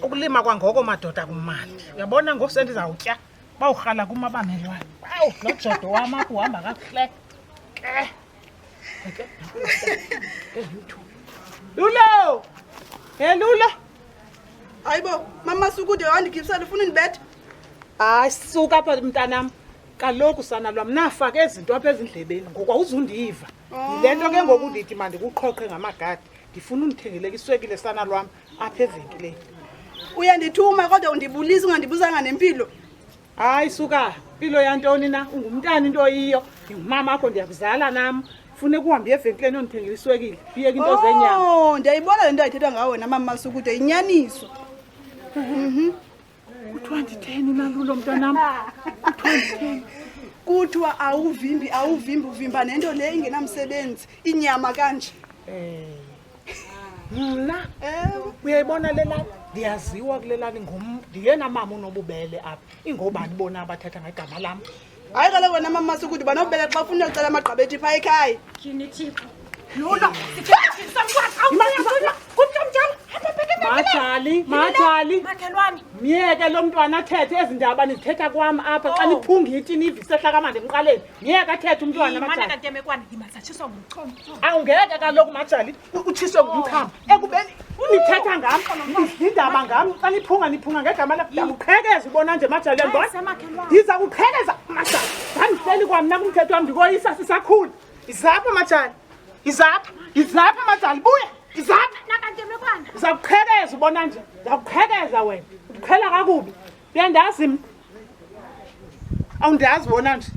ukulima kwangoko madoda kumandi. Uyabona ngosendizawutya bawurhala kumabamelwane. Awu noJodo wami apho uhamba kakuhle. Lulo! Hey Lulo! Hayibo, mama sukude wandikipsela ufuna indibetha? Hayi suka apha mntanam. Kaloku sana lwam nafaka izinto apha ezindlebeni ngoku awuzundiva. Yilento ke ngoku ndithi mandikuqhoqhe ngamagadi. Ndifuna undithengeleke iswekile sana lwam apha evenkileni. Uyandithuma kodwa undibulisa ungandibuzanga nempilo. Hayi suka, impilo yantoni na? Ungumntana into yiyo. Ngumama akho ndiyakuzala nam. Fune kuhambe evenkileni undithengele iswekile. Biyeke into zenyama. Oh, ndiyayibona lento ayithethwa ngawe na mama sukude inyaniso. Kuthiwa nditheni nalulo mntanam? Kuthiwa nditheni? Kuthiwa awuvimbi uvimba nento le ingenamsebenzi inyama kanje. Mna uyayibona lelani ndiyaziwa kulelani ndiyena mama unobubele apha ingobani bona abathatha ngegama lam. Hayi kaloku wena mama sukude banobubele xa ufuna ucela amagqabethi phaa ekhaya. Tyhini Thixo. Lulo, sithethisa mntwana. Majali. Makhelwane. Myeke lo mntwana athethe ezi ndaba nizithetha kwam apha xa niphungithi nivise ehlakamande emqaleni. Myeke athethe umntwana Mana Majali. kantemekwane ndimasatshiswa ngumchamo. Awungeke kaloku Majali utshiswe ngumkhamba ekubeni nithetha ngam indaba ngam xa niphunga ngegama lam ndiyawuqhekeza ubona nje Majali yantoni ndiza kuqhekeza Majali ndandihleli kwamna kumthetho wam ndikoyisa sisakhula izapha Majali izapha Majali buya izapha Nakantemekwane. ndizakuqhekeza ubona nje ndizakuqhekeza wena uqhela kakubi uyandazi mna awundazi bona nje